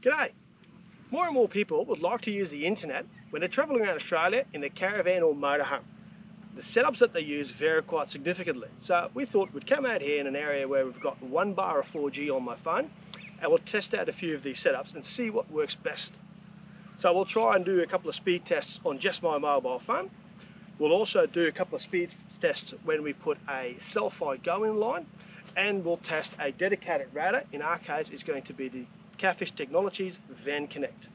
G'day! More and more people would like to use the internet when they're travelling around Australia in their caravan or motorhome. The setups that they use vary quite significantly, so we thought we'd come out here in an area where we've got 1 bar of 4G on my phone, and we'll test out a few of these setups and see what works best. So we'll try and do a couple of speed tests on just my mobile phone. We'll also do a couple of speed tests when we put a Cel-Fi going line, and we'll test a dedicated router. In our case, it's going to be the Cowfish Technologies Van Connect.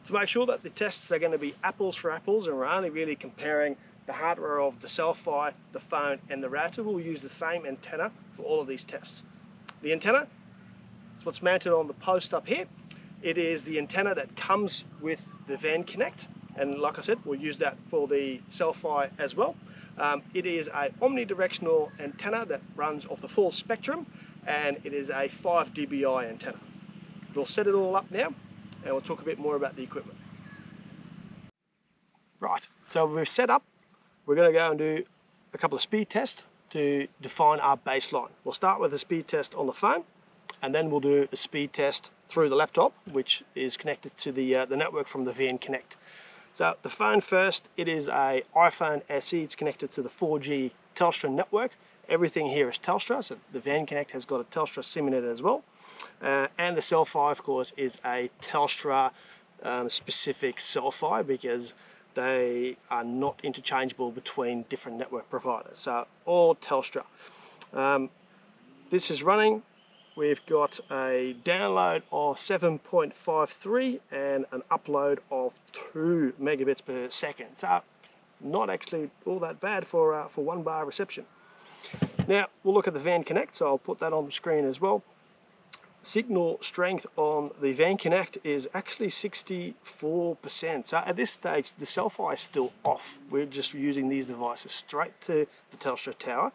To make sure that the tests are going to be apples for apples and we're only really comparing the hardware of the Cel-Fi, the phone and the router, we'll use the same antenna for all of these tests. The antenna is what's mounted on the post up here. It is the antenna that comes with the Van Connect, and like I said, we'll use that for the Cel-Fi as well. It is a omnidirectional antenna that runs off the full spectrum, and it is a 5 dBi antenna. We'll set it all up now and we'll talk a bit more about the equipment. Right, so we're set up. We're going to go and do a couple of speed tests to define our baseline. We'll start with a speed test on the phone, and then we'll do a speed test through the laptop, which is connected to the network from the Van Connect. So the phone first, it is a iPhone SE. It's connected to the 4G Telstra network. Everything here is Telstra, so the Van Connect has got a Telstra SIM in it as well. And the Cel-Fi, of course, is a Telstra specific Cel-Fi because they are not interchangeable between different network providers. So all Telstra. This is running. We've got a download of 7.53 and an upload of 2 megabits per second. So not actually all that bad for 1 bar reception. Now we'll look at the Van Connect, so I'll put that on the screen as well. Signal strength on the Van Connect is actually 64%. So at this stage, the Cel-Fi is still off. We're just using these devices straight to the Telstra tower.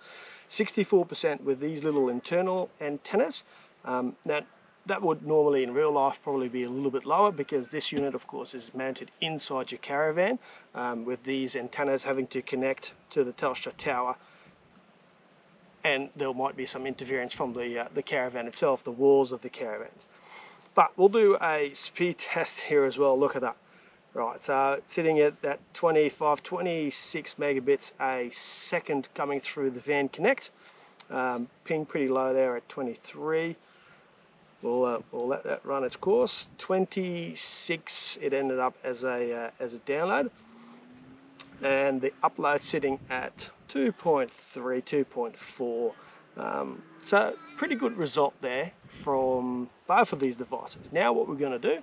64% with these little internal antennas. Now that would normally in real life probably be a little bit lower because this unit, of course, is mounted inside your caravan with these antennas having to connect to the Telstra tower. And there might be some interference from the caravan itself, the walls of the caravans. But we'll do a speed test here as well. Look at that. Right, so sitting at that 26 megabits a second coming through the Van Connect. Ping pretty low there at 23. We'll let that run its course. 26, it ended up as a download. And the upload sitting at 2.3, 2.4. So pretty good result there from both of these devices. Now what we're going to do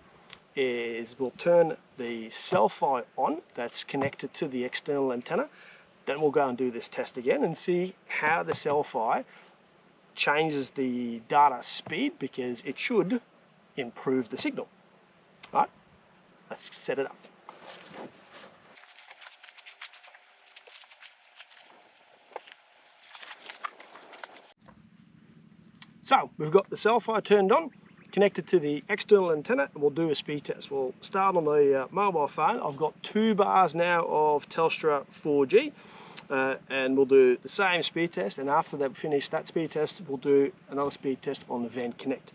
is we'll turn the Cel-Fi on, that's connected to the external antenna. Then we'll go and do this test again and see how the Cel-Fi changes the data speed, because it should improve the signal. All right, let's set it up. So we've got the Cel-Fi turned on, connected to the external antenna, and we'll do a speed test. We'll start on the mobile phone. I've got 2 bars now of Telstra 4G, and we'll do the same speed test, and after they've finished that speed test, we'll do another speed test on the Van Connect.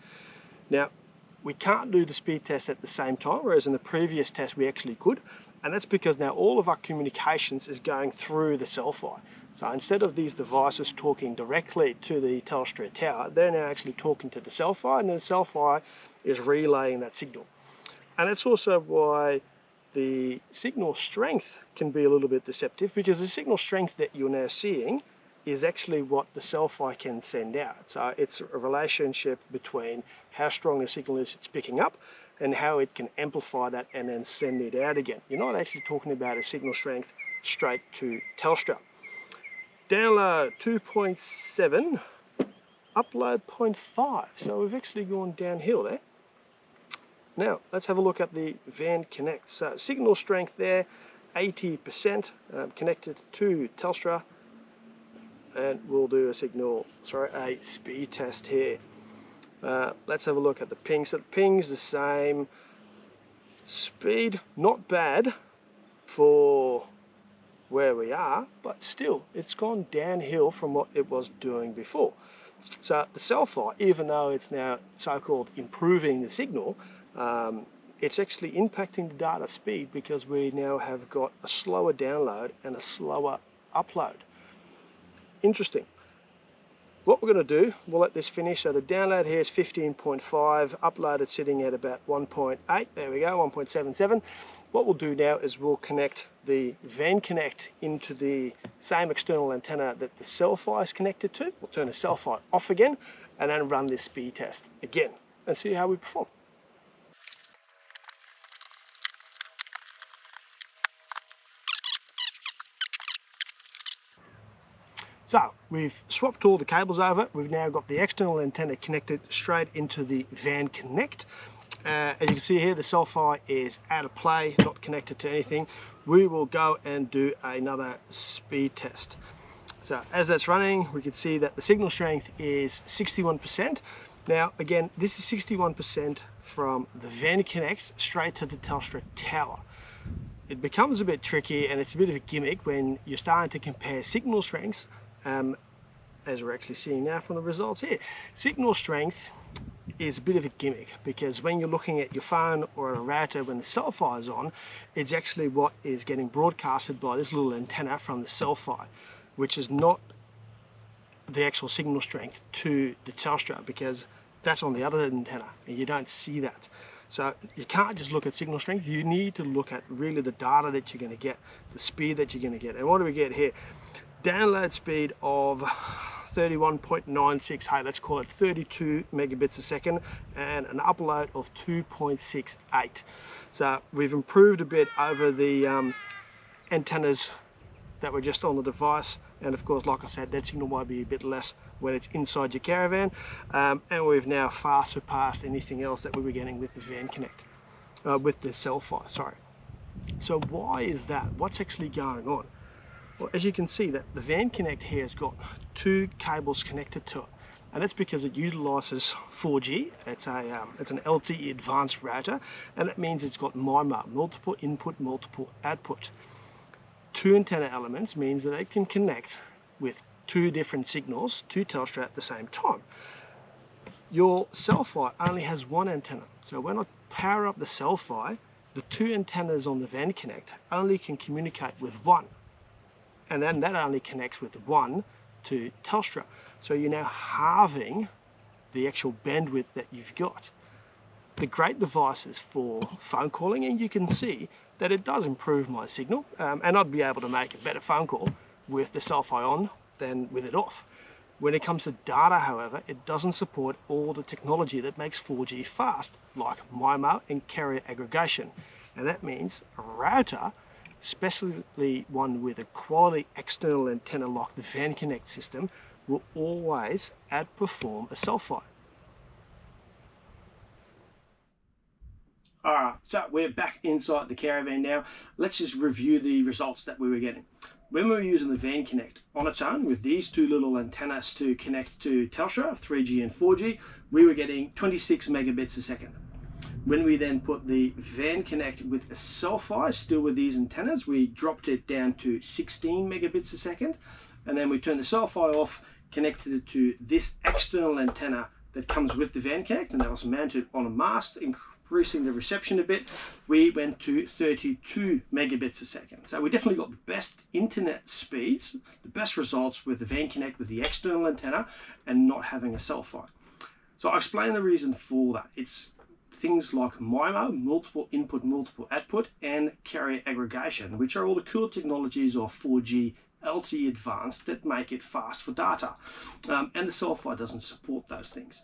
Now, we can't do the speed test at the same time, whereas in the previous test we actually could, and that's because now all of our communications is going through the Cel-Fi. So instead of these devices talking directly to the Telstra tower, they're now actually talking to the Cel-Fi, and the Cel-Fi is relaying that signal. And that's also why the signal strength can be a little bit deceptive, because the signal strength that you're now seeing is actually what the Cel-Fi can send out. So it's a relationship between how strong the signal is it's picking up and how it can amplify that and then send it out again. You're not actually talking about a signal strength straight to Telstra. Download 2.7, upload 0.5. So we've actually gone downhill there. Now let's have a look at the Van Connect. So signal strength there, 80% connected to Telstra, and we'll do a speed test here. Let's have a look at the ping. So the ping's the same speed, not bad for where we are, but still it's gone downhill from what it was doing before. So the Cel-Fi, even though it's now so-called improving the signal, it's actually impacting the data speed because we now have got a slower download and a slower upload. Interesting. What we're going to do, we'll let this finish. So the download here is 15.5, upload it's sitting at about 1.8, there we go, 1.77. What we'll do now is we'll connect the Van Connect into the same external antenna that the Cel-Fi is connected to. We'll turn the Cel-Fi off again and then run this speed test again and see how we perform. So we've swapped all the cables over. We've now got the external antenna connected straight into the Van Connect. As you can see here, the Cel-Fi is out of play, not connected to anything. We will go and do another speed test. So as that's running, we can see that the signal strength is 61%. Now again, this is 61% from the Van Connect straight to the Telstra tower. It becomes a bit tricky and it's a bit of a gimmick when you're starting to compare signal strengths, as we're actually seeing now from the results here. Signal strength is a bit of a gimmick because when you're looking at your phone or a router when the Cel-Fi is on, it's actually what is getting broadcasted by this little antenna from the Cel-Fi, which is not the actual signal strength to the Telstra, because that's on the other antenna and you don't see that. So you can't just look at signal strength, you need to look at really the data that you're going to get, the speed that you're going to get. And what do we get here? Download speed of 31.96, hey, let's call it 32 megabits a second, and an upload of 2.68. So we've improved a bit over the antennas that were just on the device, and of course, like I said, that signal might be a bit less when it's inside your caravan, and we've now far surpassed anything else that we were getting with the Van Connect, with the Cel-Fi, sorry. So why is that? What's actually going on? Well, as you can see, that the Van Connect here has got two cables connected to it, and that's because it utilizes 4G. It's an LTE advanced router, and that means it's got MIMO, multiple input, multiple output. Two antenna elements means that they can connect with two different signals to Telstra at the same time. Your Cel-Fi only has one antenna, so when I power up the Cel-Fi, the two antennas on the Van Connect only can communicate with one, and then that only connects with one to Telstra. So you're now halving the actual bandwidth that you've got. The great devices for phone calling, and you can see that it does improve my signal, and I'd be able to make a better phone call with the Cel-Fi on than with it off. When it comes to data, however, it doesn't support all the technology that makes 4G fast, like MIMO and carrier aggregation. And that means a router, especially one with a quality external antenna like the Van Connect system, will always outperform a Cel-Fi. Alright, so we're back inside the caravan now. Let's just review the results that we were getting. When we were using the Van Connect on its own with these two little antennas to connect to Telstra, 3G and 4G, we were getting 26 megabits a second. When we then put the Van Connect with a Cel-Fi, still with these antennas, we dropped it down to 16 megabits a second. And then we turned the Cel-Fi off, connected it to this external antenna that comes with the Van Connect, and that was mounted on a mast, increasing the reception a bit. We went to 32 megabits a second. So we definitely got the best internet speeds, the best results with the Van Connect with the external antenna and not having a Cel-Fi. So I'll explain the reason for that. It's things like MIMO, multiple input, multiple output, and carrier aggregation, which are all the cool technologies of 4G LTE advanced that make it fast for data. And the Cel-Fi doesn't support those things.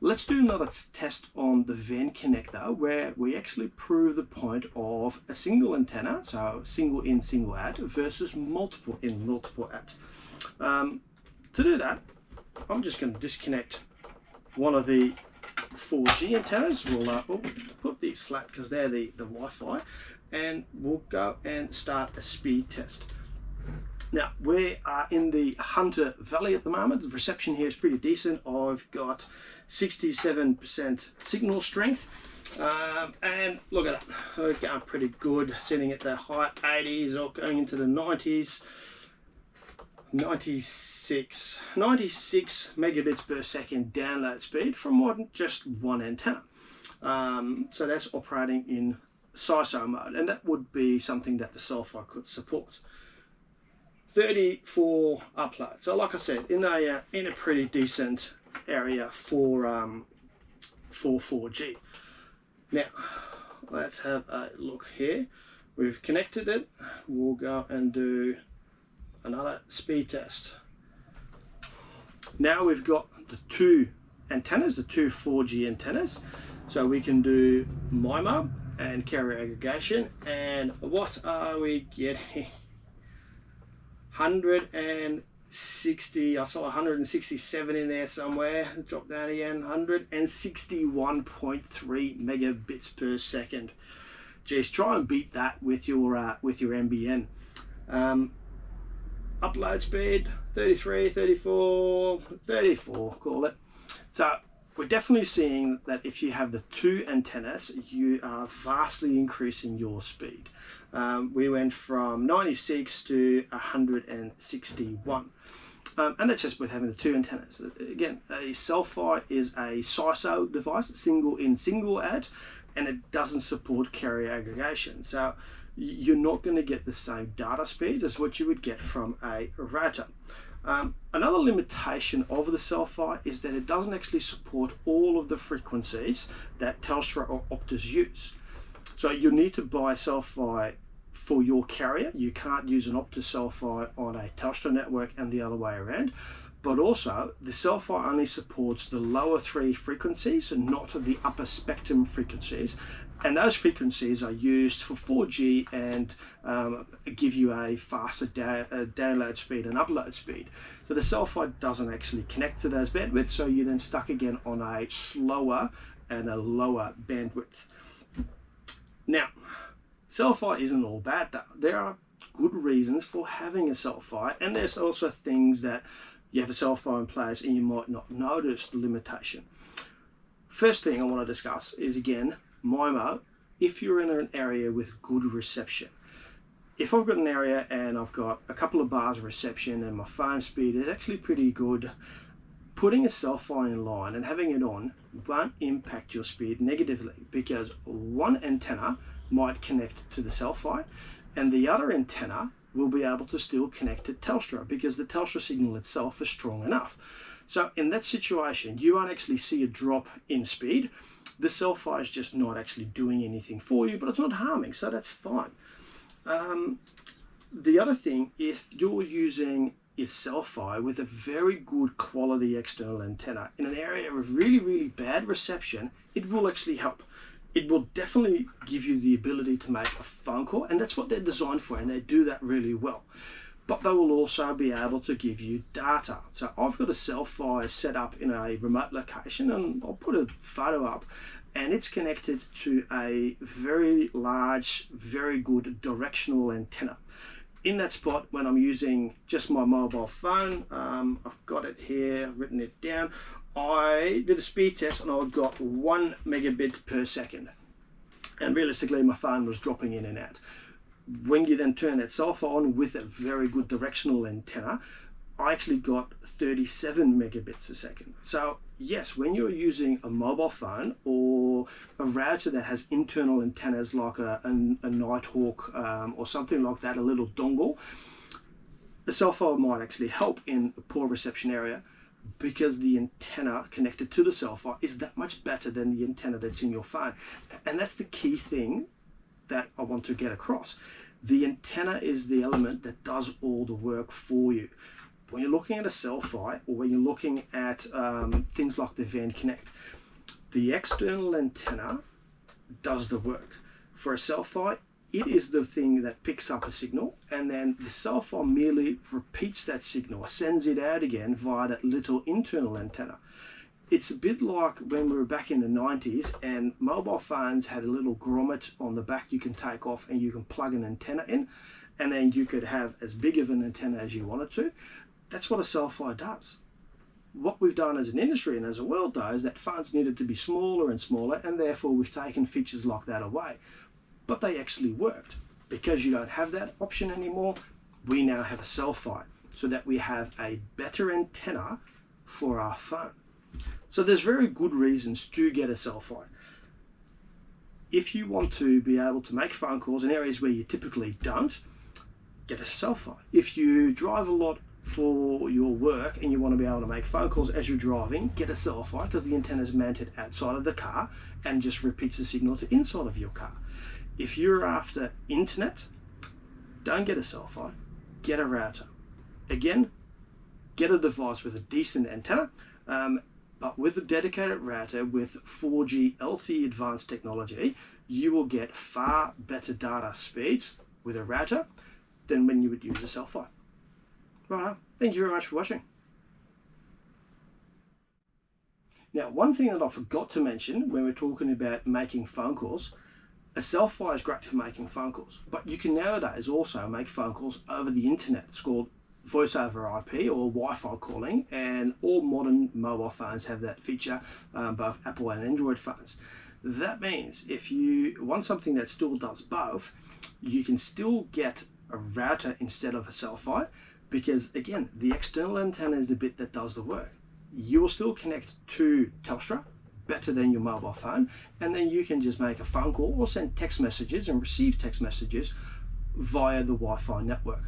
Let's do another test on the Van Connect though, where we actually prove the point of a single antenna, so single in, single out, versus multiple in, multiple out. To do that, I'm just going to disconnect one of the 4G antennas. We'll put these flat because they're the Wi-Fi, and we'll go and start a speed test. Now, we are in the Hunter Valley at the moment. The reception here is pretty decent. I've got 67% signal strength, and look at it, we're going pretty good, sitting at the high 80s or going into the 90s. 96 megabits per second download speed from just one antenna. So that's operating in CISO mode, and that would be something that the Cel-Fi could support. 34 upload. So like I said, in a pretty decent area for 4G. Now let's have a look here. We've connected it. We'll go and do another speed test. Now we've got the two antennas, the two 4G antennas, so we can do MIMO and carrier aggregation. And what are we getting? 160, I saw 167 in there somewhere. Drop down again. 161.3 megabits per second. Geez, try and beat that with your NBN. Upload speed 33, 34, 34, call it. So we're definitely seeing that if you have the two antennas, you are vastly increasing your speed. We went from 96 to 161. And that's just with having the two antennas. Again, a Cel-Fi is a CISO device, single in, single out, and it doesn't support carrier aggregation. So you're not going to get the same data speed as what you would get from a router. Another limitation of the Cel-Fi is that it doesn't actually support all of the frequencies that Telstra or Optus use. So you'll need to buy a Cel-Fi for your carrier. You can't use an Optus Cel-Fi on a Telstra network and the other way around. But also, the Cel-Fi only supports the lower three frequencies and not the upper spectrum frequencies. And those frequencies are used for 4G and give you a faster download speed and upload speed. So the Cel-Fi doesn't actually connect to those bandwidths, so you're then stuck again on a slower and a lower bandwidth. Now, Cel-Fi isn't all bad though. There are good reasons for having a Cel-Fi, and there's also things that you have a Cel-Fi in place and you might not notice the limitation. First thing I want to discuss is, again, MIMO, if you're in an area with good reception. If I've got an area and I've got a couple of bars of reception and my phone speed is actually pretty good, putting a Cel-Fi in line and having it on won't impact your speed negatively, because one antenna might connect to the Cel-Fi and the other antenna will be able to still connect to Telstra, because the Telstra signal itself is strong enough. So in that situation, you won't actually see a drop in speed. The Cel-Fi is just not actually doing anything for you, but it's not harming, so that's fine. The other thing, if you're using a Cel-Fi with a very good quality external antenna in an area of really, really bad reception, it will actually help. It will definitely give you the ability to make a phone call, and that's what they're designed for, and they do that really well. But they will also be able to give you data. So I've got a Cel-Fi set up in a remote location, and I'll put a photo up, and it's connected to a very large, very good directional antenna. In that spot, when I'm using just my mobile phone, I've got it here, I've written it down. I did a speed test and I got 1 megabit per second. And realistically, my phone was dropping in and out. When you then turn that Cel-Fi on with a very good directional antenna, I actually got 37 megabits a second. So yes, when you're using a mobile phone or a router that has internal antennas like a Nighthawk or something like that, a little dongle, the Cel-Fi might actually help in a poor reception area, because the antenna connected to the Cel-Fi is that much better than the antenna that's in your phone. And that's the key thing that I want to get across. The antenna is the element that does all the work for you. When you're looking at a Cel-Fi, or when you're looking at things like the Van Connect, the external antenna does the work. For a Cel-Fi, it is the thing that picks up a signal, and then the Cel-Fi merely repeats that signal, sends it out again via that little internal antenna. It's a bit like when we were back in the 90s and mobile phones had a little grommet on the back you can take off and you can plug an antenna in, and then you could have as big of an antenna as you wanted to. That's what a Cel-Fi does. What we've done as an industry and as a world though is that phones needed to be smaller and smaller, and therefore we've taken features like that away. But they actually worked. Because you don't have that option anymore, we now have a Cel-Fi, so that we have a better antenna for our phone. So there's very good reasons to get a Cel-Fi. if you want to be able to make phone calls in areas where you typically don't, get a Cel-Fi. If you drive a lot for your work and you want to be able to make phone calls as you're driving, get a Cel-Fi, because the antenna is mounted outside of the car and just repeats the signal to inside of your car. If you're after internet, don't get a Cel-Fi, get a router. Again, get a device with a decent antenna, but with a dedicated router with 4G LTE advanced technology, you will get far better data speeds with a router than when you would use a Cel-Fi. Right, thank you very much for watching. Now, one thing that I forgot to mention when we're talking about making phone calls, a Cel-Fi is great for making phone calls, but you can nowadays also make phone calls over the internet. It's called voice over IP or Wi-Fi calling, and all modern mobile phones have that feature, both Apple and Android phones. That means if you want something that still does both, you can still get a router instead of a Cel-Fi, because again, the external antenna is the bit that does the work. You will still connect to Telstra better than your mobile phone, and then you can just make a phone call or send text messages and receive text messages via the Wi-Fi network.